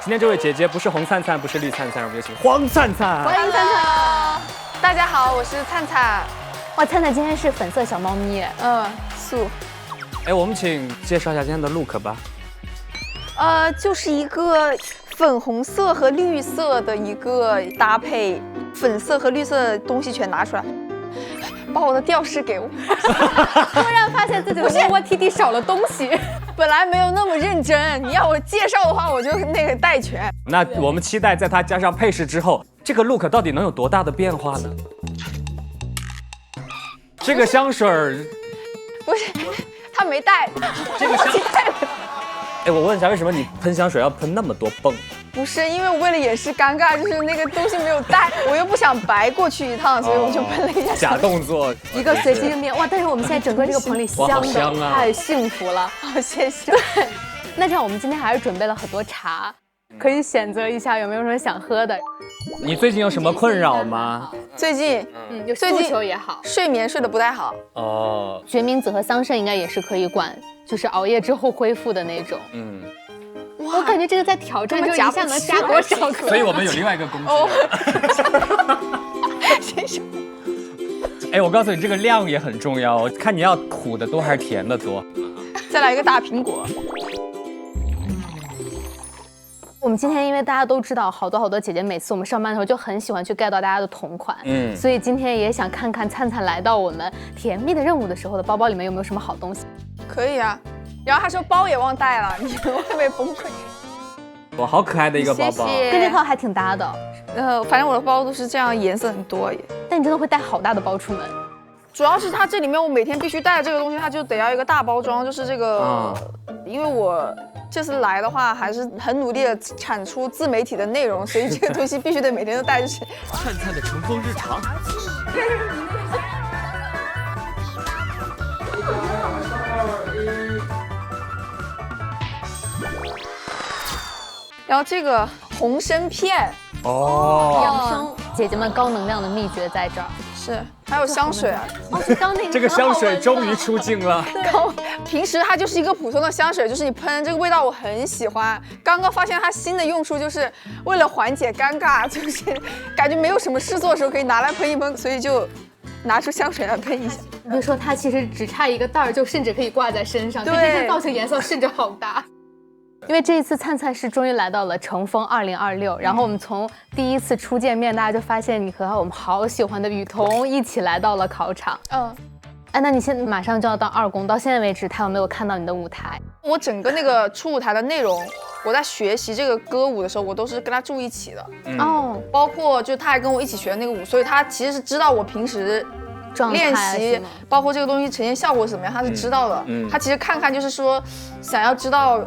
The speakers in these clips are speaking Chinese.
今天这位姐姐不是红灿灿，不是绿灿灿，我们有请黄灿灿。欢迎灿灿。大家好，我是灿灿。哇，灿灿今天是粉色小猫咪，素。哎，我们请介绍一下今天的 look 吧。就是一个粉红色和绿色的一个搭配，粉色和绿色的东西全拿出来，把我的吊饰给我。突然发现自己的窝窝梯梯少了东西。本来没有那么认真，你要我介绍的话，我就那个带全。那我们期待在它加上配饰之后，这个 look 到底能有多大的变化呢？这个香水儿，不是，他没带。这个香水。哎，我问一下，为什么你喷香水要喷那么多泵？不是，因为我为了掩饰尴尬，就是那个东西没有带，我又不想白过去一趟，所以我就喷了一下。假动作，一个随机应变。哇！但是我们现在整个这个棚里香的太幸福了。好，谢谢。对，那这样我们今天还是准备了很多茶，可以选择一下有没有什么想喝的。你最近有什么困扰吗？最近，有诉求也好，睡眠睡得不太好。哦，决明子和桑葚应该也是可以管，就是熬夜之后恢复的那种。我感觉这个在挑战，就一下能加多少克？所以我们有另外一个工具。哎，我告诉你，这个量也很重要，看你要苦的多还是甜的多。再来一个大苹果。我们今天因为大家都知道，好多姐姐每次我们上班的时候就很喜欢去 get 到大家的同款，所以今天也想看看灿灿来到我们甜蜜的任务的时候的包包里面有没有什么好东西。可以啊。然后他说包也忘带了，你们会不会崩溃？哇，好可爱的一个包包，谢谢跟这套还挺搭的。反正我的包都是这样，颜色很多。但你真的会带好大的包出门？主要是它这里面我每天必须带的这个东西，它就得要一个大包装，就是这个，因为我这次来的话还是很努力的产出自媒体的内容，所以这个东西必须得每天都带着去。灿灿的乘风日常。然后这个红参片，养生姐姐们高能量的秘诀在这儿。是，还有香水啊。就刚那个这个香水终于出镜了。平时它就是一个普通的香水，就是你喷这个味道我很喜欢。刚刚发现它新的用处就是为了缓解尴尬，就是感觉没有什么事做的时候可以拿来喷一喷，所以就拿出香水来喷一下。比如说它其实只差一个袋儿，就甚至可以挂在身上，跟这身造型颜色甚至好搭。因为这一次灿灿是终于来到了乘风2026，然后我们从第一次初见面，大家就发现你和我们好喜欢的雨桐一起来到了考场。哎，那你现在马上就要当2公，到现在为止他有没有看到你的舞台？我整个那个初舞台的内容，我在学习这个歌舞的时候，我都是跟他住一起的。包括就他还跟我一起学的那个舞，所以他其实是知道我平时练习，包括这个东西呈现效果是怎么样，他是知道的。他其实看看就是说，想要知道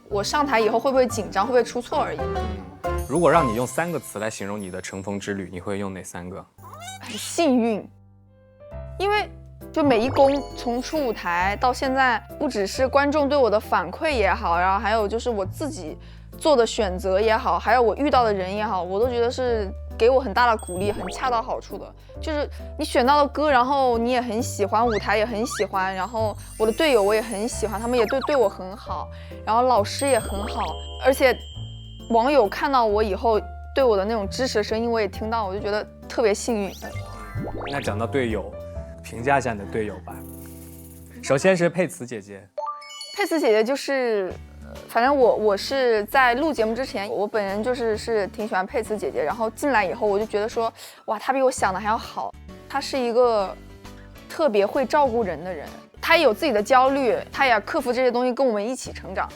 我上台以后会不会紧张，会不会出错而已。如果让你用3个词来形容你的乘风之旅，你会用哪3个？很幸运，因为就每一公从出舞台到现在，不只是观众对我的反馈也好，然后还有就是我自己做的选择也好，还有我遇到的人也好，我都觉得是给我很大的鼓励，很恰到好处的。就是你选到的歌，然后你也很喜欢，舞台也很喜欢，然后我的队友我也很喜欢，他们也对我很好，然后老师也很好，而且网友看到我以后对我的那种支持的声音我也听到，我就觉得特别幸运。那讲到队友，评价一下你的队友吧。首先是佩慈姐姐，佩慈姐姐就是。反正我是在录节目之前，我本人是挺喜欢佩慈姐姐，然后进来以后我就觉得说，哇，她比我想的还要好。她是一个特别会照顾人的人，她也有自己的焦虑，她也克服这些东西跟我们一起成长。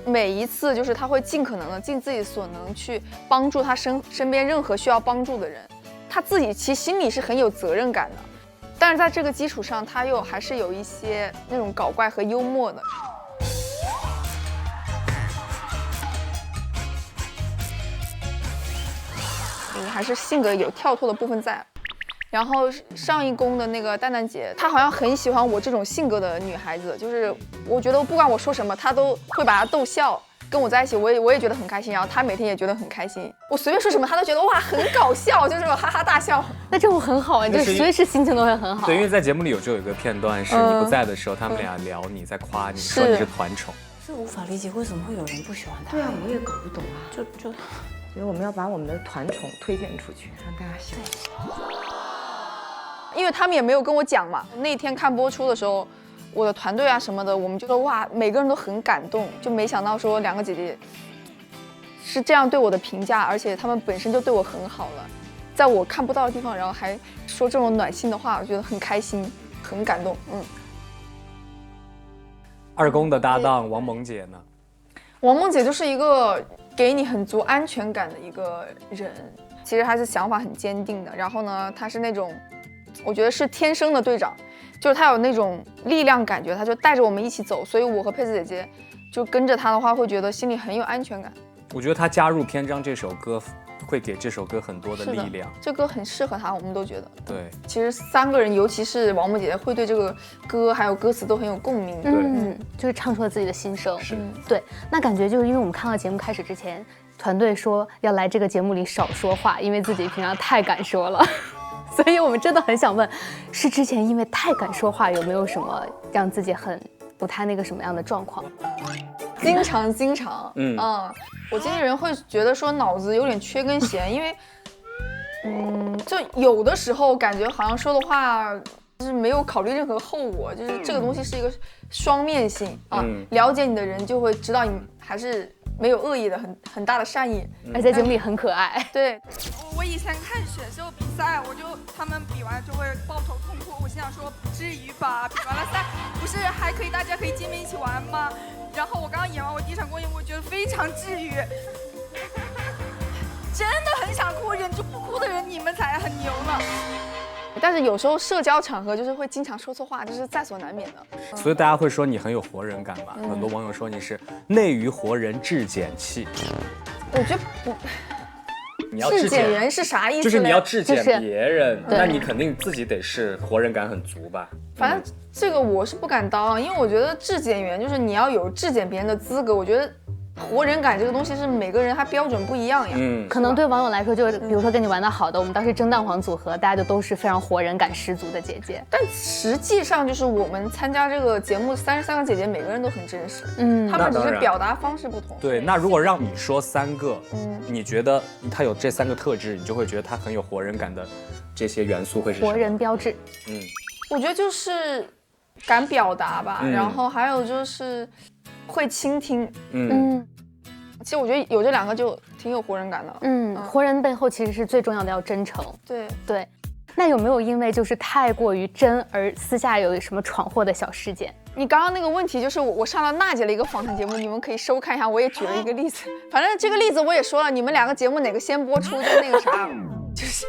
每一次就是她会尽可能的尽自己所能去帮助她身边任何需要帮助的人。她自己其实心里是很有责任感的，但是在这个基础上，她又还是有一些那种搞怪和幽默的。还是性格有跳脱的部分在，然后上一公的那个蛋蛋姐，她好像很喜欢我这种性格的女孩子，就是我觉得不管我说什么，她都会把她逗笑，跟我在一起我也觉得很开心，然后她每天也觉得很开心，我随便说什么她都觉得哇很搞笑，就是哈哈大笑。那这种很好啊，就是随时心情都会很好。对，因为在节目里有一个片段是你不在的时候，他们俩聊你，在夸你，说你是团宠。这无法理解为什么会有人不喜欢他。对啊，我也搞不懂啊。就所以我们要把我们的团宠推荐出去，让大家喜欢。因为他们也没有跟我讲嘛。那天看播出的时候，我的团队啊什么的，我们就说哇，每个人都很感动，就没想到说两个姐姐是这样对我的评价，而且她们本身就对我很好了，在我看不到的地方，然后还说这种暖心的话，我觉得很开心，很感动。二宫的搭档王萌姐呢？王梦姐就是一个给你很足安全感的一个人，其实她是想法很坚定的，然后呢，她是那种，我觉得是天生的队长，就是她有那种力量感觉，她就带着我们一起走，所以我和佩子姐姐就跟着她的话，会觉得心里很有安全感。我觉得她加入篇章这首歌，会给这首歌很多的力量。这歌很适合她，我们都觉得。对，其实三个人，尤其是王梦姐姐，会对这个歌还有歌词都很有共鸣。就是唱出了自己的心声。是，对。那感觉就是因为我们看到节目开始之前，团队说要来这个节目里少说话，因为自己平常太敢说了。所以我们真的很想问，是之前因为太敢说话，有没有什么让自己很不太那个什么样的状况？经常，我经纪人会觉得说脑子有点缺根弦，因为，就有的时候感觉好像说的话就是没有考虑任何后果，就是这个东西是一个双面性啊。了解你的人就会知道你还是没有恶意的，很大的善意，而在节目里很可爱。对，我以前看选秀比赛，他们比完就会抱头痛哭，我心想说不至于吧，比完了赛不是还可以大家可以见面一起玩吗？然后我刚刚演完我第一场公演，我觉得非常治愈，真的很想哭，忍住不哭的人你们才很牛呢。但是有时候社交场合就是会经常说错话，这是在所难免的。所以大家会说你很有活人感吧？很多网友说你是内娱活人质检器。我觉得不。你要质检人是啥意思？就是你要质检别人，就是那你肯定自己得是活人感很足吧？反正这个我是不敢当，因为我觉得质检员就是你要有质检别人的资格。我觉得活人感这个东西是每个人他标准不一样呀。可能对网友来说，就是比如说跟你玩的好的，我们当时蒸蛋黄组合，大家就都是非常活人感十足的姐姐。但实际上就是我们参加这个节目33个姐姐，每个人都很真实。她们只是表达方式不同。对，那如果让你说3个，你觉得她有这3个特质，你就会觉得她很有活人感的这些元素会是什么？活人标志。我觉得就是敢表达吧，然后还有就是会倾听。其实我觉得有这2个就挺有活人感的。活人背后其实是最重要的要真诚。对。那有没有因为就是太过于真而私下有什么闯祸的小事件？你刚刚那个问题就是我上了娜姐的一个访谈节目，你们可以收看一下，我也举了一个例子。反正这个例子我也说了，你们2个节目哪个先播出就那个啥，就是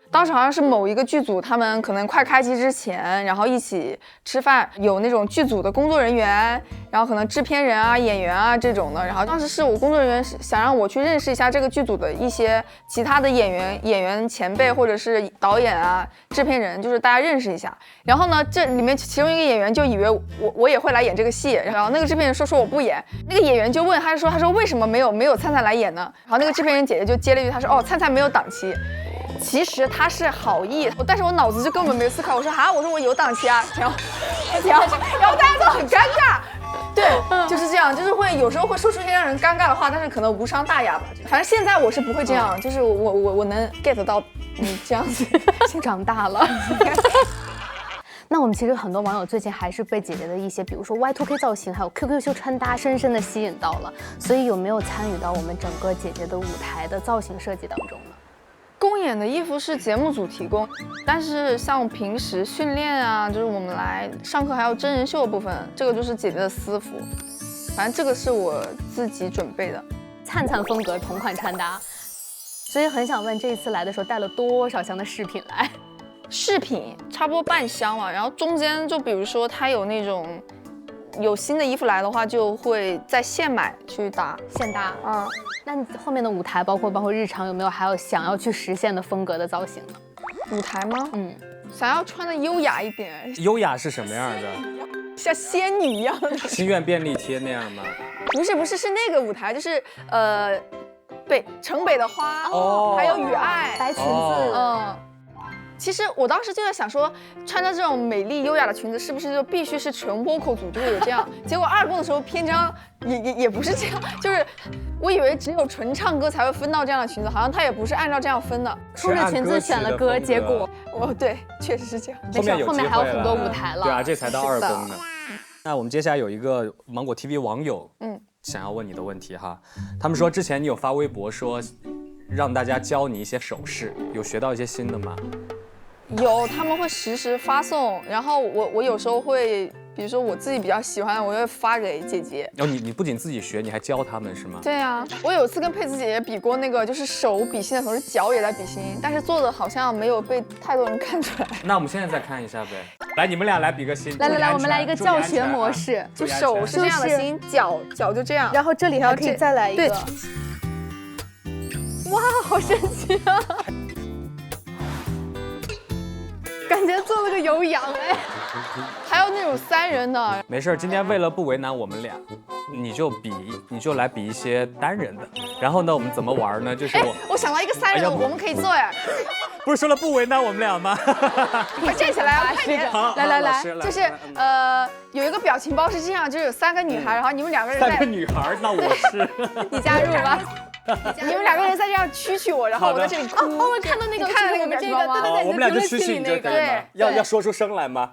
当时好像是某一个剧组，他们可能快开机之前，然后一起吃饭，有那种剧组的工作人员，然后可能制片人啊、演员啊这种的。然后当时是我工作人员想让我去认识一下这个剧组的一些其他的演员前辈，或者是导演啊、制片人，就是大家认识一下。然后呢，这里面其中一个演员就以为我也会来演这个戏，然后那个制片人说我不演，那个演员就问他说为什么没有灿灿来演呢？然后那个制片人姐姐就接了一句，他说哦，灿灿没有档期。其实他是好意，但是我脑子就根本没有思考。我说我有档期啊，然后大家都很尴尬。对，就是这样，就是会有时候会说出一些让人尴尬的话，但是可能无伤大雅吧。反正现在我是不会这样，就是我能 get 到你这样子，长大了。那我们其实很多网友最近还是被姐姐的一些，比如说 Y2K 造型，还有 QQ 秀穿搭，深深的吸引到了。所以有没有参与到我们整个姐姐的舞台的造型设计当中呢？公演的衣服是节目组提供，但是像平时训练啊，就是我们来上课还有真人秀的部分，这个就是姐姐的私服。反正这个是我自己准备的，灿灿风格同款穿搭。所以很想问，这一次来的时候带了多少箱的饰品来？饰品差不多半箱了，然后中间就比如说它有那种有新的衣服来的话，就会再现买去搭，现搭。那你后面的舞台，包括日常，有没有还有想要去实现的风格的造型呢？舞台吗？想要穿的优雅一点。优雅是什么样的？像仙女一样的。心愿便利贴那样吗？不是，是那个舞台，就是对，城北的花，还有雨爱，白裙子，其实我当时就在想说，穿着这种美丽优雅的裙子，是不是就必须是纯倭寇族就会有这样？结果二宫的时候篇章也不是这样，就是我以为只有纯唱歌才会分到这样的裙子，好像他也不是按照这样分的。出了裙子选了歌，结果对，确实是这样。后面还有很多舞台了。对啊，这才到二宫呢。那我们接下来有一个芒果 TV 网友，想要问你的问题哈，他们说之前你有发微博说让大家教你一些手势，有学到一些新的吗？有，他们会实时发送，然后我有时候会，比如说我自己比较喜欢的，我会发给姐姐。你不仅自己学，你还教他们是吗？对啊，我有一次跟佩慈姐姐比过那个，就是手比心的同时脚也在比心，但是做的好像没有被太多人看出来。那我们现在再看一下呗，来，你们俩来比个心。来，我们来一个教学模式，就手是这样的心，脚就这样，然后这里还可以再来一个。哇，好神奇啊！感觉做了个有氧哎。还有那种3人的。没事，今天为了不为难我们俩，你就来比一些单人的。然后呢，我们怎么玩呢？就是我想到一个3人的，我们可以做呀。不是说了不为难我们俩吗？快站起来啊！快点！来，就是有一个表情包是这样，就是有3个女孩，然后你们2个人在。3个女孩，那我是。你加入吧。你们2个人在这样蛐我，然后我在这里哭。我看到那个，你看到那个表情包吗？对，我们俩就蛐你这个。对，要说出声来吗？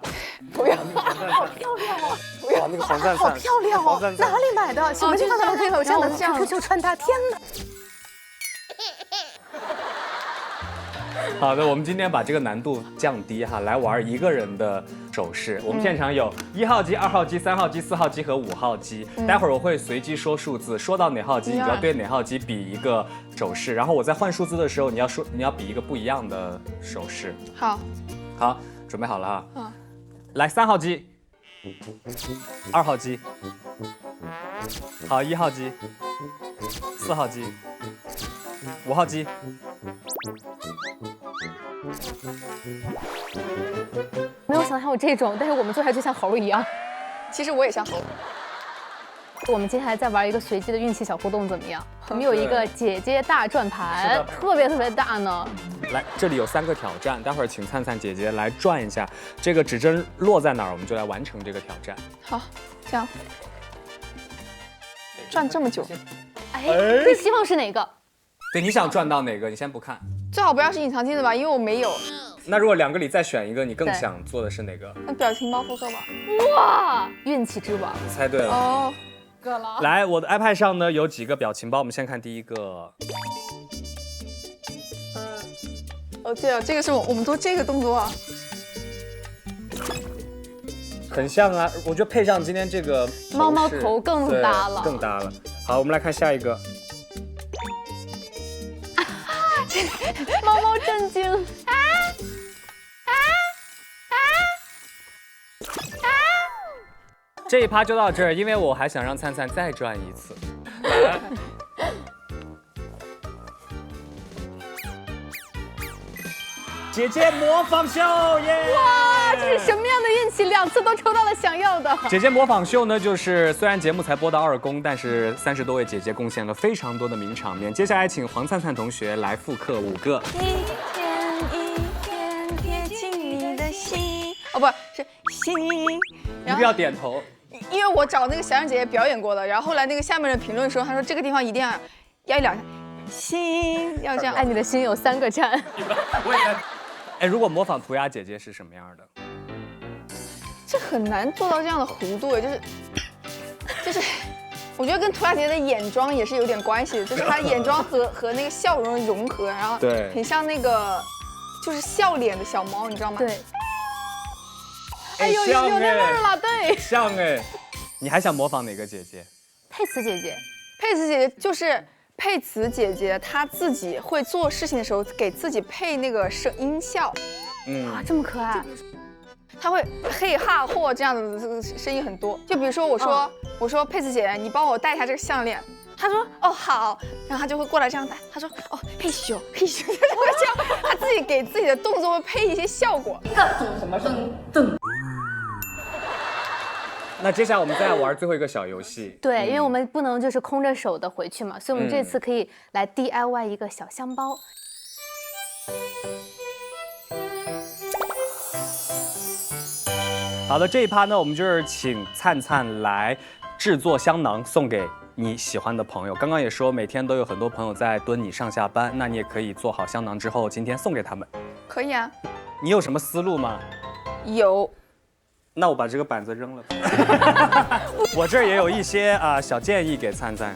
不要。好漂亮哦！不要那个黄赞好漂亮哦！哪里买的？什么地方都可以有这样的 QQ 秀穿搭？天哪！好的，我们今天把这个难度降低哈，来玩一个人的手势。我们现场有1号机、2号机、3号机、4号机和5号机。待会儿我会随机说数字，说到哪号机，你就要对哪号机比一个手势。然后我在换数字的时候，你要比一个不一样的手势。好，准备好了哈。来3号机，2号机，好1号机，4号机，5号机。没有想到还有这种，但是我们做起来就像猴一样。其实我也像猴。我们接下来再玩一个随机的运气小互动，怎么样？我们有一个姐姐大转盘，特别大呢。来，这里有3个挑战，待会儿请灿灿姐姐来转一下，这个指针落在哪儿，我们就来完成这个挑战。好，这样转这么久，你希望是哪个？对，你想转到哪个？你先不看，最好不要是隐藏镜子吧，因为我没有。那如果2个里再选一个，你更想做的是哪个？那表情包复刻吧。哇，运气之王！你猜对了。哦，来，我的 iPad 上呢有几个表情包，我们先看第一个。对啊，这个是我们做这个动作啊。很像啊，我觉得配上今天这个猫猫头更搭了，更搭了。好，我们来看下一个。猫猫震惊！这一趴就到这儿，因为我还想让灿灿再转一次。来，姐姐模仿秀耶！哇，这是什么样的运气？2次都抽到了想要的。姐姐模仿秀呢，就是虽然节目才播到2公，但是30多位姐姐贡献了非常多的名场面。接下来请黄灿灿同学来复刻5个。一天一天贴近你的心，哦，不是心。你不要点头。因为我找那个小冉姐姐表演过的，然后后来那个下面的评论说，他说这个地方一定要1、2下，心要这样。你的心有3个站。如果模仿涂鸦姐姐是什么样的？这很难做到这样的弧度，就是，我觉得跟涂鸦姐姐的眼妆也是有点关系的，就是她眼妆和那个笑容的融合，然后对，很像那个就是笑脸的小猫，你知道吗？对。有那味儿了，对，像你还想模仿哪个姐姐？佩慈姐姐。佩慈姐姐就是佩慈姐姐，她自己会做事情的时候给自己配那个音效。啊，这么可爱。她会嘿哈或这样的这个声音很多。就比如说我说佩慈姐，你帮我戴一下这个项链。她说哦好，然后她就会过来这样戴。她说哦嘿咻嘿咻，就是会这样，她自己给自己的动作会配一些效果。什么噔。那接下来我们再玩最后一个小游戏。对，因为我们不能就是空着手的回去嘛，所以我们这次可以来 DIY 一个小香包。好的，这一趴呢，我们就是请灿灿来制作香囊送给你喜欢的朋友。刚刚也说每天都有很多朋友在蹲你上下班，那你也可以做好香囊之后，今天送给他们。可以啊。你有什么思路吗？有。那我把这个板子扔了吧。我这儿也有一些小建议给灿灿。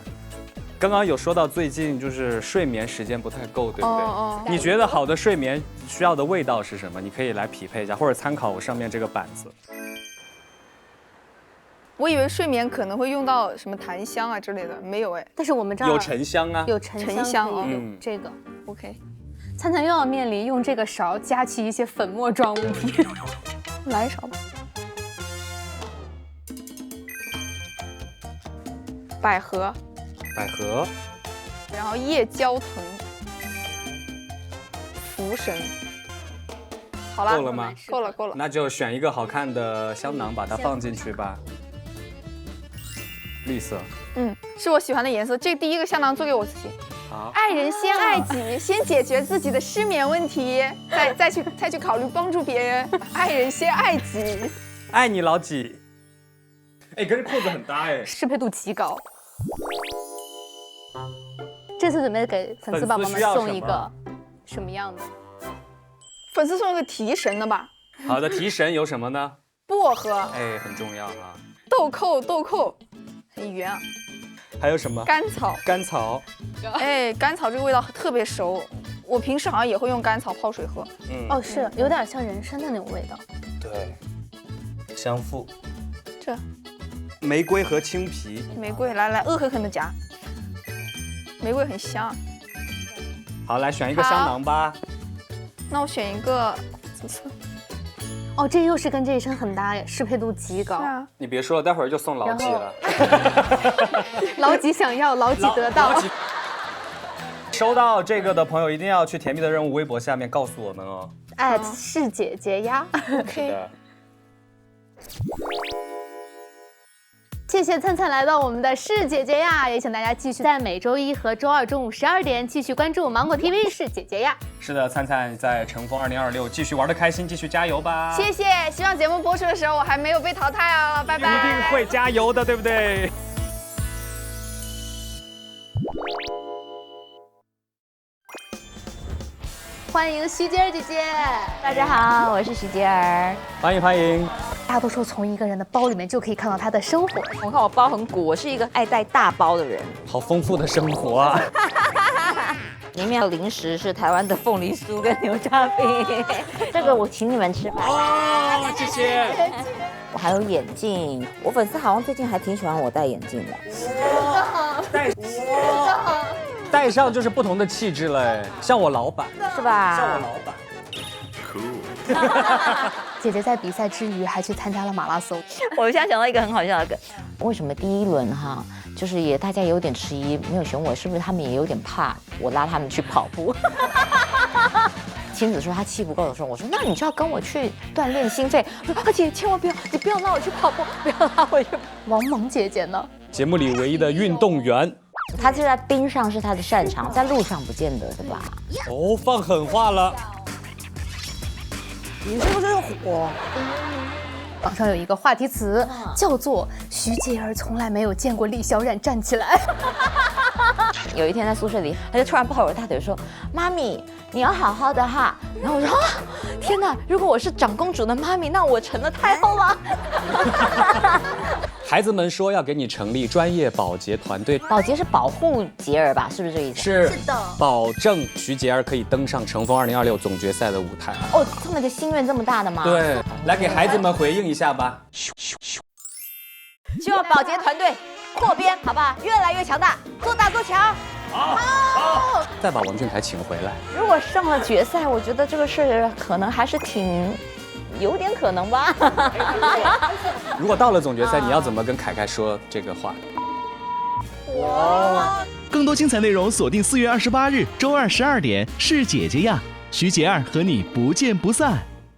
刚刚有说到最近就是睡眠时间不太够，对不对？你觉得好的睡眠需要的味道是什么？你可以来匹配一下，或者参考我上面这个板子。我以为睡眠可能会用到什么檀香啊之类的，没有哎。但是我们这儿有沉香啊，有沉香哦，这个 OK。灿灿又要面临用这个勺夹起一些粉末状物体，来一勺吧。百合，然后夜交藤，福神。好了，够了吗？够了，够了。那就选一个好看的香囊，把它放进去吧。绿色，是我喜欢的颜色。这第一个香囊做给我自己。好，爱人先爱己，先解决自己的失眠问题，再去考虑帮助别人。爱人先爱己，爱你老几。哎，跟这裤子很搭哎，适配度极高。这次准备给粉丝宝宝们送一个什么样的？粉丝送一个提神的吧。好的，提神有什么呢？薄荷，哎，很重要啊。豆蔻，很圆啊。还有什么？甘草，哎，甘草这个味道特别熟，我平时好像也会用甘草泡水喝。哦，是有点像人参的那种味道。对，香附。这。玫瑰和青皮。玫瑰，来，恶狠狠的夹。玫瑰很香。好，来选一个香囊吧。那我选一个紫色。哦，这又是跟这一身很搭耶，适配度极高。是啊。你别说了，待会儿就送老几了。老几想要，老几得到。收到这个的朋友一定要去甜蜜的任务微博下面告诉我们哦。是姐姐呀。OK。谢谢灿灿来到我们的是姐姐呀，也请大家继续在每周一和周二中午12点继续关注芒果 TV 是姐姐呀。是的，灿灿在乘风2026继续玩得开心，继续加油吧！谢谢，希望节目播出的时候我还没有被淘汰哦，拜拜！一定会加油的，对不对？欢迎徐洁儿姐姐，大家好，我是徐洁儿，欢迎。大家都说从一个人的包里面就可以看到他的生活。我看我包很鼓，我是一个爱带大包的人。好丰富的生活啊！里面有零食是台湾的凤梨酥跟牛轧饼，这个我请你们吃吧。哦，谢谢。我还有眼镜，我粉丝好像最近还挺喜欢我戴眼镜的。戴上就是不同的气质了，像我老板是吧？像我老板。姐姐在比赛之余还去参加了马拉松。我现在想到一个很好笑的梗，为什么第一轮就是大家有点迟疑，没有选我，是不是他们也有点怕我拉他们去跑步？亲子说他气不够的时候，我说那你就要跟我去锻炼心肺。我说姐千万不要，你不要拉我去跑步，不要拉我去。王萌姐姐呢？节目里唯一的运动员。他就在冰上是他的擅长，在路上不见得，对吧？哦，放狠话了。你是不是火？网上有一个话题词叫做“徐洁儿从来没有见过李小冉站起来”。有一天在宿舍里，他就突然抱我大腿说：“妈咪，你要好好的哈。”然后我说：“天哪！如果我是长公主的妈咪，那我成了太后了。”孩子们说要给你成立专业保洁团队，保洁是保护洁儿吧？是不是这意思？是的，保证徐洁儿可以登上乘风2026总决赛的舞台。哦，他们的心愿这么大的吗？对，来给孩子们回应一下吧。希望保洁团队扩编，好不好？越来越强大，做大做强。好，再把王俊凯请回来。如果上了决赛，我觉得这个事可能还是有点可能吧。如果到了总决赛，你要怎么跟凯凯说这个话？哇！更多精彩内容锁定4月28日周二12点，是姐姐呀，徐洁儿和你不见不散。